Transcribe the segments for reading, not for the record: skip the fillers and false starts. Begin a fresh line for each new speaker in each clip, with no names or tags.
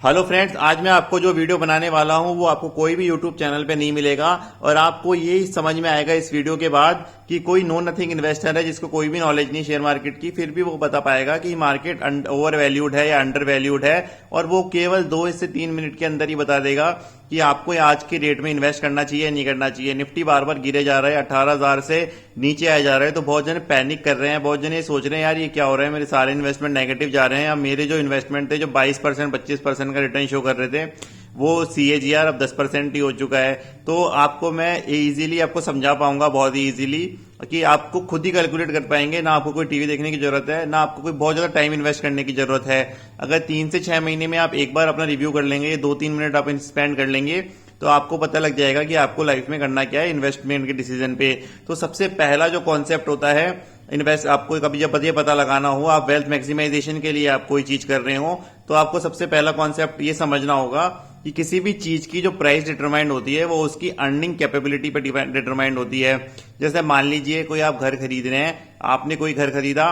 Hello friends, आज मैं आपको जो वीडियो बनाने वाला हूं वो आपको कोई भी यूट्यूब चैनल पे नहीं मिलेगा और आपको ये समझ में आएगा इस वीडियो के बाद कि कोई नो नथिंग इन्वेस्टर है जिसको कोई भी नॉलेज नहीं शेयर मार्केट की, फिर भी वो बता पाएगा कि मार्केट ओवर वैल्यूड है या अंडर वैल्यूड है, और वो केवल 2 से 3 मिनट के अंदर ही बता देगा कि आपको आज के रेट में इन्वेस्ट करना चाहिए नहीं करना चाहिए। निफ्टी बार बार गिरे जा रहा है, 18,000 से नीचे आए जा रहे हैं, तो बहुत जने पैनिक कर रहे हैं, बहुत जने सोच रहे हैं यार ये क्या हो रहा है, मेरे सारे इन्वेस्टमेंट नेगेटिव जा रहे हैं। अब मेरे जो इन्वेस्टमेंट थे जो 22% 25% का रिटर्न शो कर रहे थे वो CAGR अब 10% ही हो चुका है। तो आपको मैं इजीली आपको समझा पाऊंगा, बहुत ही इजीली, कि आपको खुद ही कैलकुलेट कर पाएंगे, ना आपको कोई टीवी देखने की जरूरत है, ना आपको कोई बहुत ज्यादा टाइम इन्वेस्ट करने की जरूरत है। अगर 3 से 6 महीने में आप एक बार अपना रिव्यू कर लेंगे, 2-3 मिनट आप स्पेंड कर लेंगे, तो आपको पता लग जाएगा कि आपको लाइफ में करना क्या है इन्वेस्टमेंट के डिसीजन पे। तो सबसे पहला जो कॉन्सेप्ट होता है इन्वेस्ट, आपको कभी जब ये पता लगाना हो आप वेल्थ मैक्सिमाइजेशन के लिए आप कोई चीज कर रहे हो, तो आपको सबसे पहला कॉन्सेप्ट ये समझना होगा कि किसी भी चीज की जो प्राइस डिटरमाइंड होती है वो उसकी अर्निंग कैपेबिलिटी पे डिटरमाइंड होती है। जैसे मान लीजिए कोई आप घर खरीद रहे हैं, आपने कोई घर खरीदा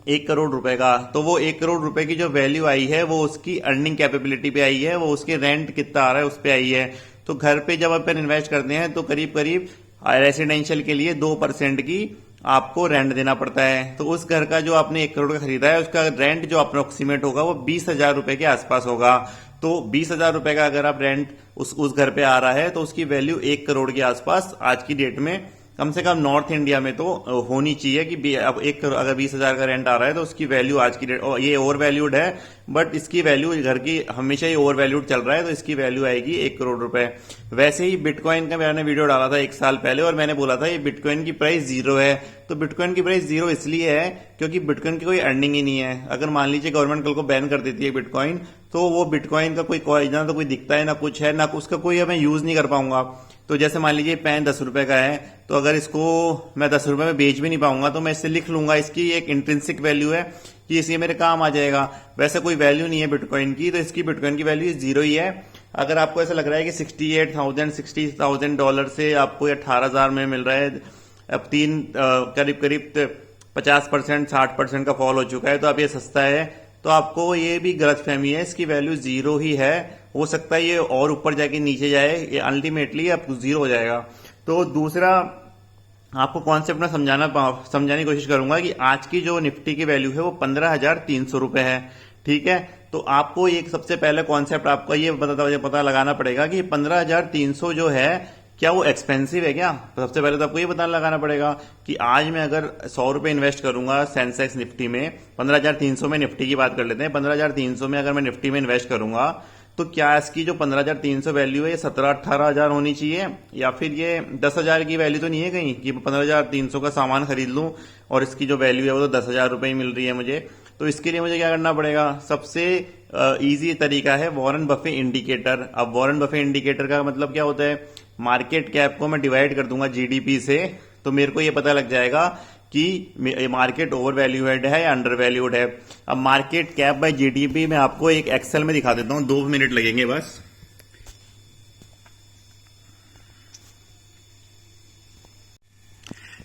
1 करोड़ रुपए का, तो वो 1 करोड़ रुपए की जो वैल्यू आई है वो उसकी अर्निंग कैपेबिलिटी पे आई है, वो उसके रेंट कितना आ रहा है उस पे आई है। तो घर पे जब अपन इन्वेस्ट करते हैं तो करीब करीब रेसिडेंशियल के लिए 2% की आपको रेंट देना पड़ता है। तो उस घर का जो आपने 1 करोड़ का खरीदा है उसका रेंट जो अप्रोक्सीमेट होगा वो 20,000 रुपए के आसपास होगा। तो 20,000 रुपए का अगर आप रेंट उस घर पे आ रहा है तो उसकी वैल्यू 1 करोड़ के आसपास आज की डेट में कम से कम नॉर्थ इंडिया में तो होनी चाहिए कि अब 1 करोड़ अगर 20,000 का रेंट आ रहा है तो उसकी वैल्यू आज की डेट, ये ओवर वैल्यूड है बट इसकी वैल्यू घर की हमेशा ही ओवर वैल्यूड चल रहा है, तो इसकी वैल्यू आएगी 1 करोड़ रुपए। वैसे ही बिटकॉइन का मैंने वीडियो डाला था 1 साल पहले और मैंने बोला था ये बिटकॉइन की प्राइस 0 है। तो बिटकॉइन की प्राइस 0 इसलिए है क्योंकि बिटकॉइन की कोई अर्निंग ही नहीं है। अगर मान लीजिए गवर्नमेंट कल को बैन कर देती है बिटकॉइन, तो वो बिटकॉइन का कोई ना तो कोई दिखता है ना कुछ है, ना उसका कोई मैं यूज नहीं कर पाऊंगा। तो जैसे मान लीजिए पेन 10 रुपए का है, तो अगर इसको मैं 10 रुपए में बेच भी नहीं पाऊंगा तो मैं इससे लिख लूंगा, इसकी एक इंट्रिंसिक वैल्यू है कि इसलिए मेरे काम आ जाएगा। वैसे कोई वैल्यू नहीं है बिटकॉइन की, तो इसकी बिटकॉइन की वैल्यू 0 ही है। अगर आपको ऐसा लग रहा है कि 60,000 डॉलर से आपको 18,000 में मिल रहा है, अब करीब करीब 50% 60% का फॉल हो चुका है, तो अब ये सस्ता है, तो आपको ये भी गलतफहमी है, इसकी वैल्यू 0 ही है। हो सकता है ये और ऊपर जाके नीचे जाए, ये अल्टीमेटली आपको 0 हो जाएगा। तो दूसरा आपको कॉन्सेप्ट में समझाने की कोशिश करूंगा कि आज की जो निफ्टी की वैल्यू है वो 15,300 रुपए है, ठीक है। तो आपको एक सबसे पहले कॉन्सेप्ट आपको ये पता लगाना पड़ेगा कि 15,300 जो है क्या वो एक्सपेंसिव है क्या। सबसे पहले तो आपको ये पता लगाना पड़ेगा कि आज मैं अगर 100 रुपए इन्वेस्ट करूंगा सेंसेक्स निफ्टी में, 15,300 में निफ्टी की बात कर लेते हैं, 15,300 में अगर मैं निफ्टी में इन्वेस्ट करूंगा तो क्या इसकी जो 15,300 वैल्यू है ये 17-18 होनी चाहिए, या फिर ये 10,000 की वैल्यू तो नहीं है कहीं कि 15,300 का सामान खरीद लूं और इसकी जो वैल्यू है वो तो 10,000 रुपए ही मिल रही है मुझे। तो इसके लिए मुझे क्या करना पड़ेगा, सबसे इजी तरीका है वॉरेन बफे इंडिकेटर। अब वॉरेन बफे इंडिकेटर का मतलब क्या होता है, मार्केट कैप को मैं डिवाइड कर दूंगा GDP से, तो मेरे को ये पता लग जाएगा कि मार्केट ओवर वैल्यूड है या अंडर वैल्यूड है। अब मार्केट कैप बाय GDP में आपको एक एक्सेल में दिखा देता हूं, 2 मिनट लगेंगे बस।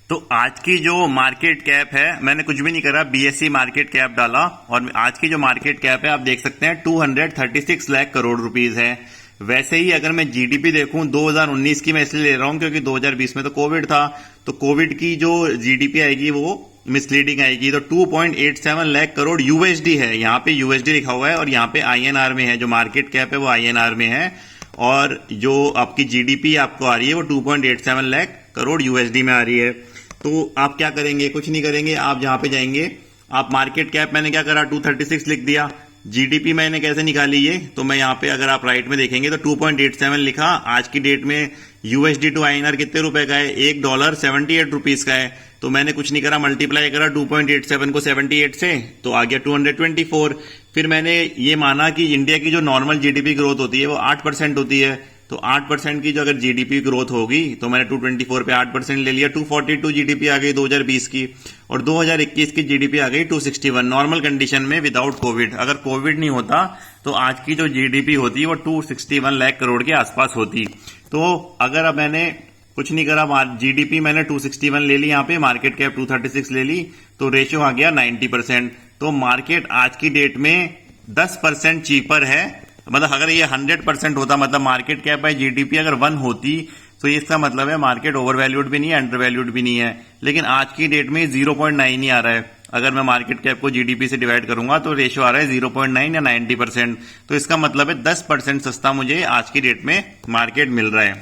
तो आज की जो मार्केट कैप है, मैंने कुछ भी नहीं करा, BSE मार्केट कैप डाला और आज की जो मार्केट कैप है आप देख सकते हैं 236 लाख करोड़ रुपीस है। वैसे ही अगर मैं GDP देखूं 2019 की, मैं इसलिए ले रहा हूं क्योंकि 2020 में तो कोविड था, तो कोविड की जो GDP आएगी वो मिसलीडिंग आएगी। तो 2.87 लाख करोड़ USD है, यहाँ पे USD लिखा हुआ है और यहाँ पे INR में है, जो मार्केट कैप है वो INR में है, और जो आपकी GDP आपको आ रही है वो 2.87 लाख करोड़ USD में आ रही है। तो आप क्या करेंगे, कुछ नहीं करेंगे, आप जहां पे जाएंगे, आप मार्केट कैप मैंने क्या करा 236 लिख दिया, GDP मैंने कैसे निकाली ये, तो मैं यहाँ पे अगर आप राइट में देखेंगे तो 2.87 लिखा। आज की डेट में USD टू INR कितने रुपए का है, $1 78 रुपीस का है। तो मैंने कुछ नहीं करा, मल्टीप्लाई करा 2.87 को 78 से, तो आ गया 224। फिर मैंने ये माना कि इंडिया की जो नॉर्मल GDP ग्रोथ होती है वो 8% होती है, तो 8% की जो अगर GDP ग्रोथ होगी तो मैंने 224 पे 8% ले लिया, 242 GDP आ गई 2020 की, और 2021 की GDP आ गई 261 नॉर्मल कंडीशन में विदाउट कोविड। अगर कोविड नहीं होता तो आज की जो GDP होती वो 261 लाख करोड़ के आसपास होती। तो अगर अब मैंने कुछ नहीं करा, GDP मैंने 261 ले ली, यहाँ पे मार्केट कैप 236 ले ली, तो रेशियो आ गया 90%। तो मार्केट आज की डेट में 10% चीपर है मतलब अगर ये 100% होता, मतलब मार्केट कैप बाय जीडीपी अगर 1 होती, तो इसका मतलब है मार्केट ओवर वैल्यूड भी नहीं है, अंडर वैल्यूड भी नहीं है। लेकिन आज की डेट में 0.9 ही आ रहा है। अगर मैं मार्केट कैप को जीडीपी से डिवाइड करूंगा तो रेशियो आ रहा है 0.9 या 90%। तो इसका मतलब है 10% सस्ता मुझे आज की डेट में मार्केट मिल रहा है।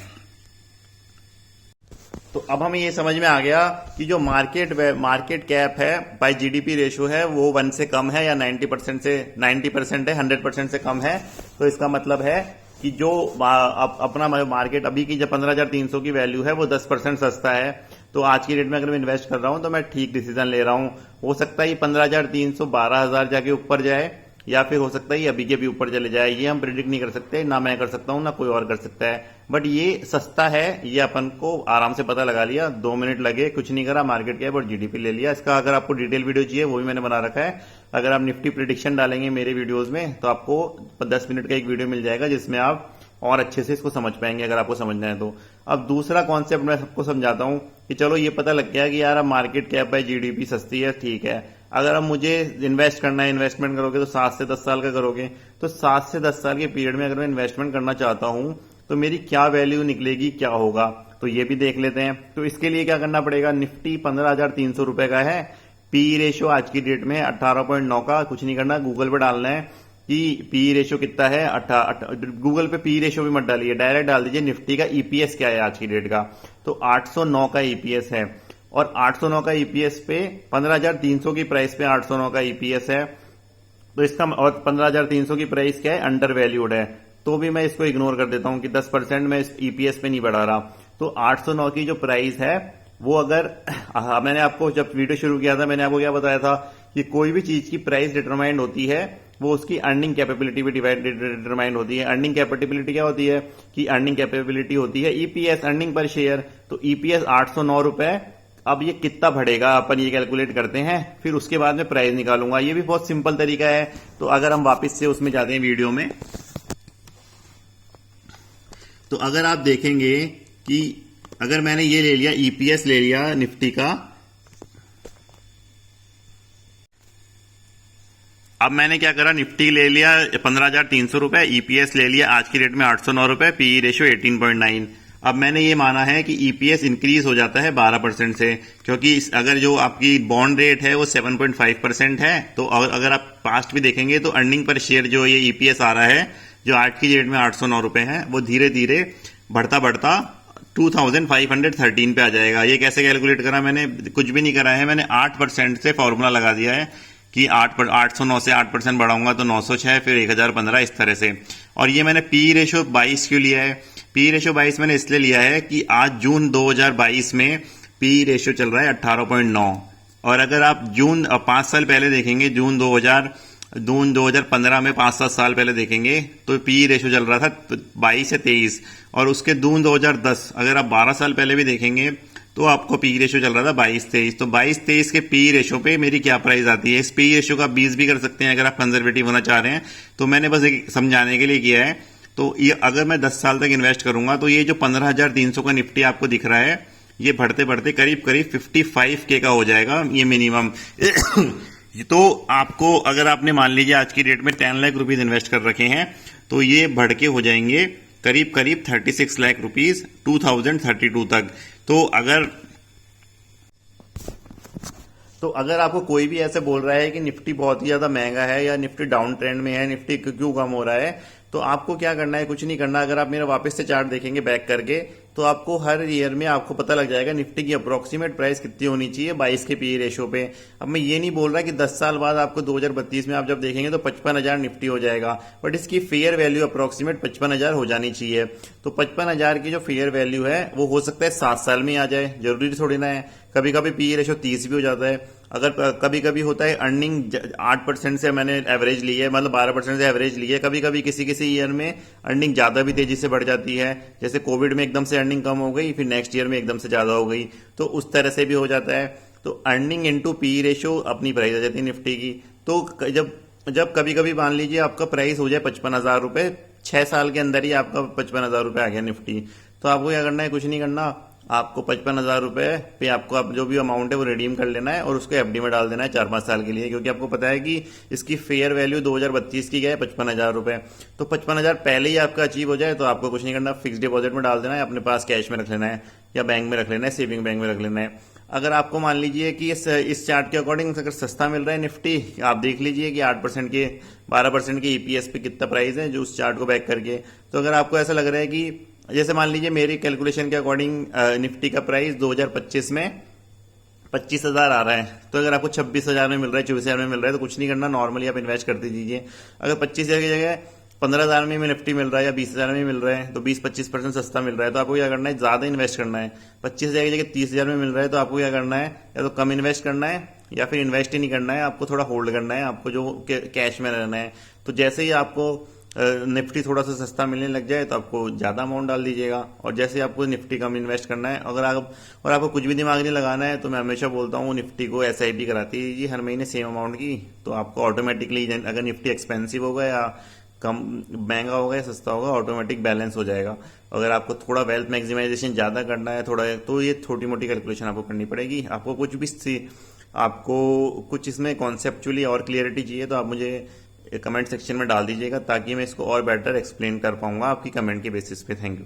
तो अब हमें ये समझ में आ गया कि जो मार्केट कैप है बाय जीडीपी रेशियो है वो 1 से कम है या 90% है, 100% से कम है। तो इसका मतलब है कि जो अपना मार्केट अभी की जो 15,300 की वैल्यू है वो 10% सस्ता है। तो आज की डेट में अगर मैं इन्वेस्ट कर रहा हूं तो मैं ठीक डिसीजन ले रहा हूं। हो सकता है 15,300 12,000 जाके ऊपर जाए, या फिर हो सकता है ये अभी के भी ऊपर चले जाए। ये हम प्रिडिक्ट नहीं कर सकते, ना मैं कर सकता हूं ना कोई और कर सकता है। बट ये सस्ता है, ये अपन को आराम से पता लगा लिया। 2 मिनट लगे, कुछ नहीं करा, मार्केट कैप और जीडीपी ले लिया। इसका अगर आपको डिटेल वीडियो चाहिए वो भी मैंने बना रखा है। अगर आप निफ्टी प्रिडिक्शन डालेंगे मेरे वीडियोज में तो आपको 10 मिनट का एक वीडियो मिल जाएगा जिसमें आप और अच्छे से इसको समझ पाएंगे अगर आपको समझना है तो। अब दूसरा कॉन्सेप्ट मैं सबको समझाता हूं कि चलो ये पता लग गया कि यार अब मार्केट कैप बाय जीडीपी सस्ती है, ठीक है। अगर अब मुझे इन्वेस्ट करना है, इन्वेस्टमेंट करोगे तो 7 से 10 साल का करोगे। तो 7 से 10 साल के पीरियड में अगर मैं इन्वेस्टमेंट करना चाहता हूं तो मेरी क्या वैल्यू निकलेगी, क्या होगा, तो ये भी देख लेते हैं। तो इसके लिए क्या करना पड़ेगा, निफ्टी 15,300 रुपए का है। पी रेशियो आज की डेट में 18.9 का। कुछ नहीं करना, गूगल पे डालना है कि पी रेशियो कितना है। गूगल पे पी रेशियो भी मत डालिए, डायरेक्ट डाल दीजिए निफ्टी का ईपीएस क्या है आज की डेट का। तो 809 का ईपीएस है, और 809 का ईपीएस पे 15,300 की प्राइस पे 809 का ईपीएस है। तो इसका, और 15,300 की प्राइस क्या है, अंडर वैल्यूड है। तो भी मैं इसको इग्नोर कर देता हूं कि 10% मैं इस ईपीएस पे नहीं बढ़ा रहा। तो 809 की जो प्राइस है वो, अगर मैंने आपको जब वीडियो शुरू किया था मैंने आपको क्या बताया था कि कोई भी चीज की प्राइस डिटरमाइंड होती है वो उसकी अर्निंग कैपेबिलिटी भी डिटरमाइंड होती है। अर्निंग कैपेबिलिटी क्या होती है कि अर्निंग कैपेबिलिटी होती है ईपीएस, अर्निंग पर शेयर। तो ईपीएस 809 रुपए, अब ये कितना बढ़ेगा अपन ये कैलकुलेट करते हैं, फिर उसके बाद में प्राइस निकालूंगा। ये भी बहुत सिंपल तरीका है। तो अगर हम वापस से उसमें जाते हैं वीडियो में, तो अगर आप देखेंगे कि अगर मैंने ये ले लिया, ईपीएस ले लिया निफ्टी का, अब मैंने क्या करा, निफ्टी ले लिया 15,300 रुपए, ईपीएस ले लिया आज की डेट में 809 रुपए, पीई रेशियो 18.9। अब मैंने ये माना है कि ईपीएस इंक्रीज हो जाता है 12% से, क्योंकि अगर जो आपकी बॉन्ड रेट है वो 7.5% है। तो अगर आप पास्ट भी देखेंगे तो अर्निंग पर शेयर जो ये ईपीएस आ रहा है जो आज की डेट में 809 रुपए है, वो धीरे धीरे बढ़ता बढ़ता 2,513 पे आ जाएगा। ये कैसे कैलकुलेट करा, मैंने कुछ भी नहीं करा है, मैंने 8% से फॉर्मूला लगा दिया है कि 809 से 8% बढ़ाऊंगा तो 906, फिर 1015, इस तरह से। और ये मैंने पी रेशियो 22 क्यों लिया है, पी रेशियो 22 मैंने इसलिए लिया है कि आज जून 2022 में पी रेशियो चल रहा है 18.9। और अगर आप जून 5 साल पहले देखेंगे, जून 2015 में 5-7 साल पहले देखेंगे तो पी रेशियो चल रहा था 22 से 23। और उसके जून 2010, अगर आप 12 साल पहले भी देखेंगे तो आपको पी रेशियो चल रहा था 22-23। तो 22-23 के पी रेशियो पे मेरी क्या प्राइस आती है। इस पी रेशियो का 20 भी कर सकते हैं अगर आप कंजर्वेटिव होना चाह रहे हैं। तो मैंने बस एक समझाने के लिए किया है। तो ये अगर मैं 10 साल तक इन्वेस्ट करूंगा तो ये जो 15,300 का निफ्टी आपको दिख रहा है ये बढ़ते बढ़ते करीब करीब 55K का हो जाएगा ये मिनिमम। तो आपको, अगर आपने मान लीजिए आज की डेट में 10 लाख रुपीज इन्वेस्ट कर रखे हैं तो ये बढ़ के हो जाएंगे करीब करीब 36 लाख रुपीज 2032 तक। तो अगर आपको कोई भी ऐसे बोल रहा है कि निफ्टी बहुत ही ज्यादा महंगा है या निफ्टी डाउन ट्रेंड में है, निफ्टी क्यों कम हो रहा है, तो आपको क्या करना है, कुछ नहीं करना। अगर आप मेरा वापस से चार्ट देखेंगे बैक करके तो आपको हर ईयर में आपको पता लग जाएगा निफ्टी की अप्रोक्सीमेट प्राइस कितनी होनी चाहिए 22 के पी रेशियो पे। अब मैं ये नहीं बोल रहा कि 10 साल बाद आपको 2032 में आप जब देखेंगे तो 55,000 निफ्टी हो जाएगा, बट इसकी फेयर वैल्यू अप्रोक्सीमेट 55,000 हो जानी चाहिए। तो 55,000 की जो फेयर वैल्यू है वो हो सकता है 7 साल में आ जाए, जरूरी थोड़ी ना है। कभी कभी पी रेशियो 30 भी हो जाता है। अगर कभी कभी होता है अर्निंग 8% से मैंने एवरेज ली है, मतलब 12% से एवरेज ली है। कभी कभी किसी किसी ईयर में अर्निंग ज्यादा भी तेजी से बढ़ जाती है, जैसे कोविड में एकदम से अर्निंग कम हो गई फिर नेक्स्ट ईयर में एकदम से ज्यादा हो गई, तो उस तरह से भी हो जाता है। तो अर्निंग इनटू पी रेशियो अपनी प्राइस आ जाती है निफ्टी की। तो जब कभी कभी मान लीजिए आपका प्राइस हो जाए 55,000 रुपए, 6 साल के अंदर ही आपका 55,000 रुपए आ गया निफ्टी, तो आपको क्या करना है, कुछ नहीं करना, आपको 55,000 रुपए पे आपको आप जो भी अमाउंट है वो रिडीम कर लेना है और उसको एफडी में डाल देना है 4-5 साल के लिए, क्योंकि आपको पता है कि इसकी फेयर वैल्यू 2032 की क्या है, 55,000 रुपए। तो 55,000 पहले ही आपका अचीव हो जाए तो आपको कुछ नहीं करना, फिक्स डिपॉजिट में डाल देना है, अपने पास कैश में रख लेना है या बैंक में रख लेना है, सेविंग बैंक में रख लेना है। अगर आपको मान लीजिए कि इस चार्ट के अकॉर्डिंग अगर सस्ता मिल रहा है निफ्टी, आप देख लीजिए कि 8% के 12% के ईपीएस पे कितना प्राइस है जो उस चार्ट को बैक करके। तो अगर आपको ऐसा लग रहा है कि जैसे मान लीजिए मेरी कैलकुलेशन के अकॉर्डिंग निफ्टी का प्राइस 2025 में 25,000 आ रहा है, तो अगर आपको 26,000 में मिल रहा है, 24,000 में मिल रहा है, तो कुछ नहीं करना, नॉर्मली आप इन्वेस्ट करते दीजिए। अगर 25,000 की जगह 15,000 में निफ्टी मिल रहा है या 20,000 में मिल रहा है, तो 20-25% सस्ता मिल रहा है, तो आपको क्या करना है, ज्यादा इन्वेस्ट करना है। 25,000 की जगह 30,000 में मिल रहा है, तो आपको क्या करना है, या तो कम इन्वेस्ट करना है या फिर इन्वेस्ट ही नहीं करना है, आपको थोड़ा होल्ड करना है, आपको जो कैश में रहना है। तो जैसे ही आपको निफ्टी थोड़ा सा सस्ता मिलने लग जाए तो आपको ज्यादा अमाउंट डाल दीजिएगा, और जैसे आपको निफ्टी कम इन्वेस्ट करना है, अगर आप और आपको कुछ भी दिमाग नहीं लगाना है, तो मैं हमेशा बोलता हूँ निफ्टी को एसआईपी कराती है जी हर महीने सेम अमाउंट की। तो आपको ऑटोमेटिकली अगर निफ्टी एक्सपेंसिव होगा या कम महंगा होगा या सस्ता होगा, ऑटोमेटिक बैलेंस हो जाएगा। अगर आपको थोड़ा वेल्थ मैक्सिमाइजेशन ज्यादा करना है थोड़ा, तो ये छोटी मोटी कैलकुलेशन आपको करनी पड़ेगी। आपको कुछ इसमें कॉन्सेप्चुअली और क्लियरिटी चाहिए तो आप मुझे कमेंट सेक्शन में डाल दीजिएगा, ताकि मैं इसको और बेटर एक्सप्लेन कर पाऊंगा आपकी कमेंट के बेसिस पे। Thank you.